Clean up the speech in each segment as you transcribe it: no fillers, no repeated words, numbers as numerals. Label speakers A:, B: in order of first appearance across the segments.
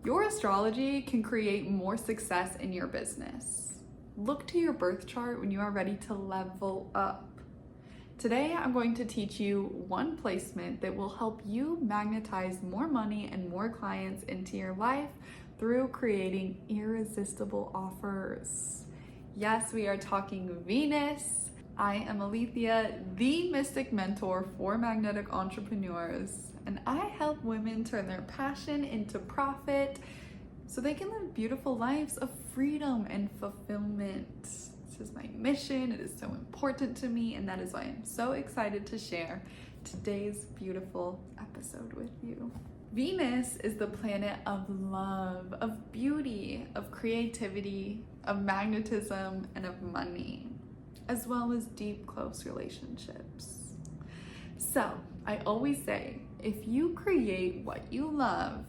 A: Your astrology can create more success in your business. Look to your birth chart when you are ready to level up. Today, I'm going to teach you one placement that will help you magnetize more money and more clients into your life through creating irresistible offers. Yes, we are talking Venus. I am Alethea, the mystic mentor for magnetic entrepreneurs, and I help women turn their passion into profit so they can live beautiful lives of freedom and fulfillment. This is my mission. It is so important to me, and that is why I'm so excited to share today's beautiful episode with you. Venus is the planet of love, of beauty, of creativity, of magnetism, and of money, as well as deep, close relationships. So I always say, if you create what you love,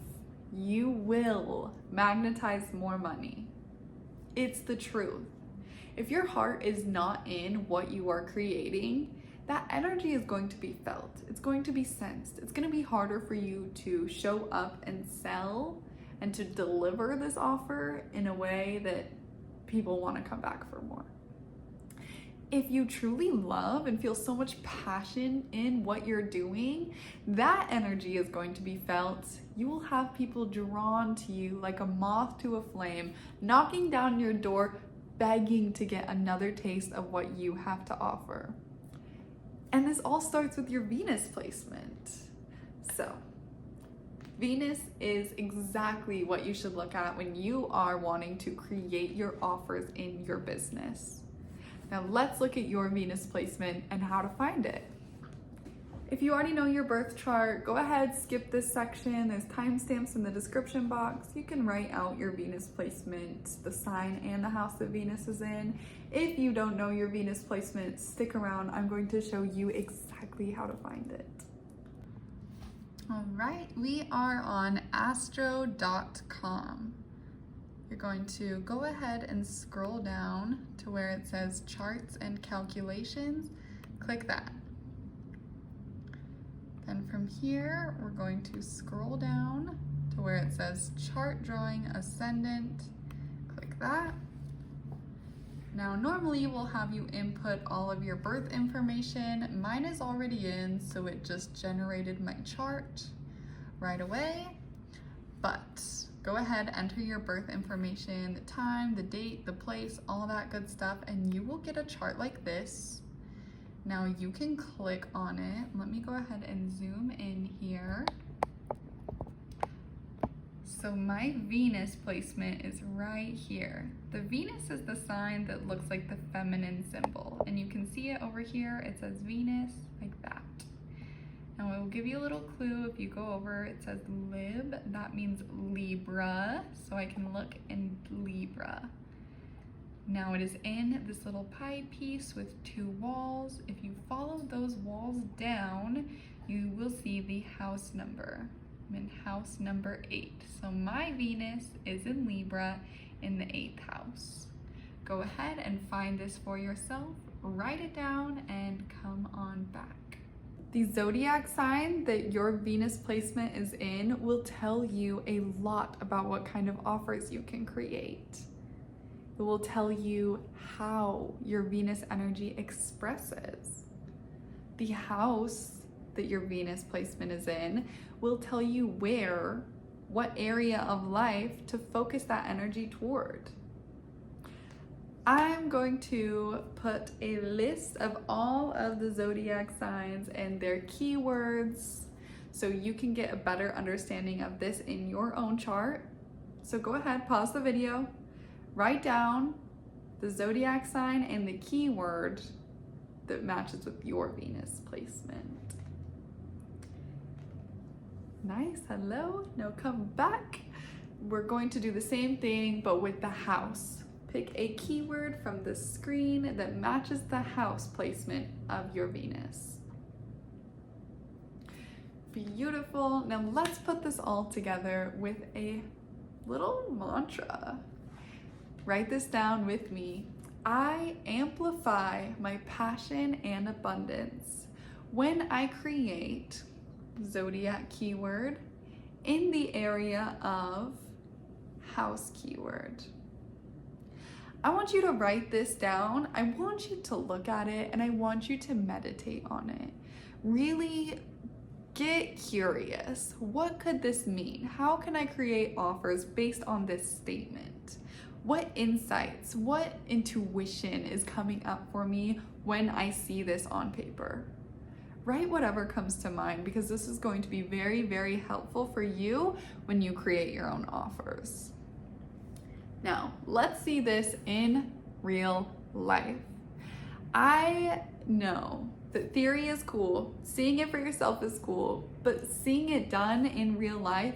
A: you will magnetize more money. It's the truth. If your heart is not in what you are creating, that energy is going to be felt. It's going to be sensed. It's going to be harder for you to show up and sell and to deliver this offer in a way that people want to come back for more. If you truly love and feel so much passion in what you're doing, that energy is going to be felt. You will have people drawn to you like a moth to a flame, knocking down your door, begging to get another taste of what you have to offer. And this all starts with your Venus placement. So, Venus is exactly what you should look at when you are wanting to create your offers in your business. Now let's look at your Venus placement and how to find it. If you already know your birth chart, go ahead, skip this section. There's timestamps in the description box. You can write out your Venus placement, the sign and the house that Venus is in. If you don't know your Venus placement, stick around. I'm going to show you exactly how to find it. All right, we are on astro.com. You're going to go ahead and scroll down to where it says charts and calculations. Click that. Then from here, we're going to scroll down to where it says chart drawing ascendant. Click that. Now, normally we'll have you input all of your birth information. Mine is already in, so it just generated my chart right away. But go ahead, enter your birth information, the time, the date, the place, all that good stuff, and you will get a chart like this. Now you can click on it. Let me go ahead and zoom in here. So my Venus placement is right here. The Venus is the sign that looks like the feminine symbol, and you can see it over here. It says Venus like that. Now it will give you a little clue. If you go over, it says Lib, that means Libra, so I can look in Libra. Now it is in this little pie piece with two walls. If you follow those walls down, you will see the house number. I'm in house number 8. So my Venus is in Libra in the 8th house. Go ahead and find this for yourself, write it down, and come on back. The zodiac sign that your Venus placement is in will tell you a lot about what kind of offers you can create. It will tell you how your Venus energy expresses. The house that your Venus placement is in will tell you what area of life to focus that energy toward. I'm going to put a list of all of the zodiac signs and their keywords so you can get a better understanding of this in your own chart. So go ahead, pause the video, write down the zodiac sign and the keyword that matches with your Venus placement. Nice, hello. Now come back. We're going to do the same thing, but with the house. Pick a keyword from the screen that matches the house placement of your Venus. Beautiful. Now let's put this all together with a little mantra. Write this down with me. I amplify my passion and abundance when I create zodiac keyword in the area of house keyword. I want you to write this down. I want you to look at it and I want you to meditate on it. Really get curious. What could this mean? How can I create offers based on this statement? What insights, what intuition is coming up for me when I see this on paper? Write whatever comes to mind because this is going to be very, very helpful for you when you create your own offers. Now, let's see this in real life. I know that theory is cool, seeing it for yourself is cool, but seeing it done in real life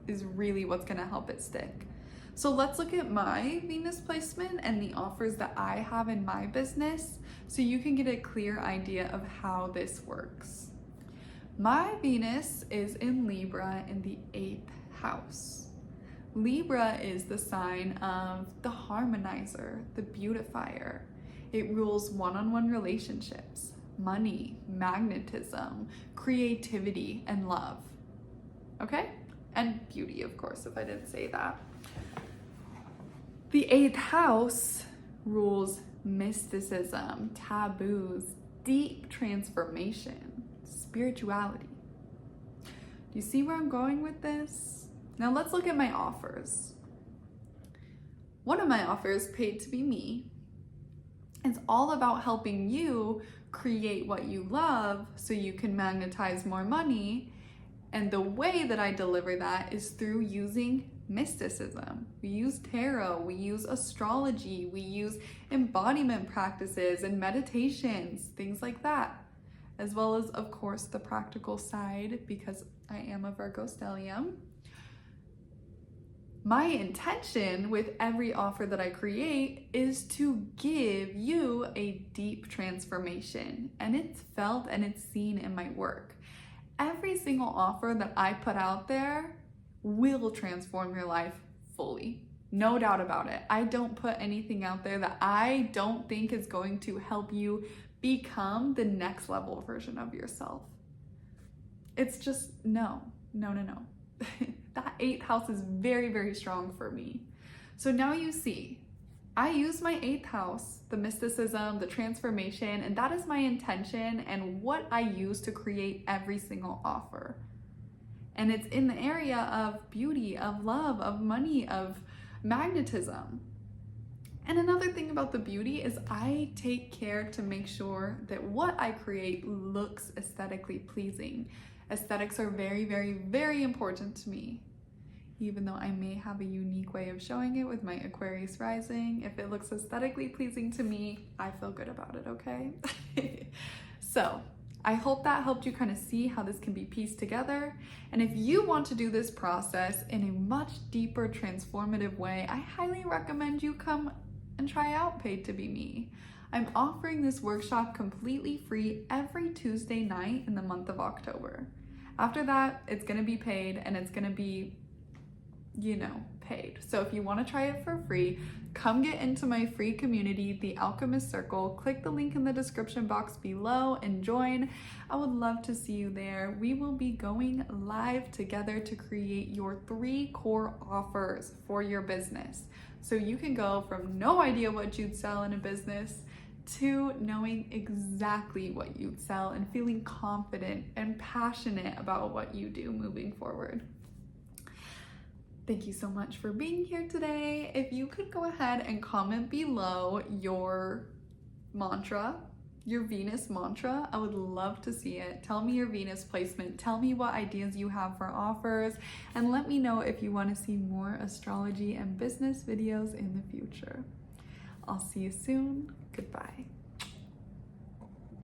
A: is really what's gonna help it stick. So let's look at my Venus placement and the offers that I have in my business so you can get a clear idea of how this works. My Venus is in Libra in the 8th house. Libra is the sign of the harmonizer, the beautifier. It rules one-on-one relationships, money, magnetism, creativity, and love. Okay? And beauty, of course, if I didn't say that. The 8th house rules mysticism, taboos, deep transformation, spirituality. Do you see where I'm going with this? Now let's look at my offers. One of my offers, Paid to Be Me, is all about helping you create what you love so you can magnetize more money. And the way that I deliver that is through using mysticism. We use tarot, we use astrology, we use embodiment practices and meditations, things like that. As well as, of course, the practical side because I am a Virgo stellium. My intention with every offer that I create is to give you a deep transformation, and it's felt and it's seen in my work. Every single offer that I put out there will transform your life fully. No doubt about it. I don't put anything out there that I don't think is going to help you become the next level version of yourself. It's just no. That 8th house is very, very strong for me. So now you see, I use my 8th house, the mysticism, the transformation, and that is my intention and what I use to create every single offer. And it's in the area of beauty, of love, of money, of magnetism. And another thing about the beauty is I take care to make sure that what I create looks aesthetically pleasing. Aesthetics are very, very, very important to me. Even though I may have a unique way of showing it with my Aquarius rising, if it looks aesthetically pleasing to me, I feel good about it, okay? So I hope that helped you kind of see how this can be pieced together. And if you want to do this process in a much deeper, transformative way, I highly recommend you come and try out Paid to Be Me. I'm offering this workshop completely free every Tuesday night in the month of October. After that, it's gonna be paid and it's gonna be, paid. So if you want to try it for free, come get into my free community, the Alchemists Circle. Click the link in the description box below and join. I would love to see you there. We will be going live together to create your 3 core offers for your business. So you can go from no idea what you'd sell in a business to knowing exactly what you'd sell and feeling confident and passionate about what you do moving forward. Thank you so much for being here today. If you could go ahead and comment below your mantra, your Venus mantra, I would love to see it. Tell me your Venus placement. Tell me what ideas you have for offers, and let me know if you want to see more astrology and business videos in the future. I'll see you soon. Goodbye.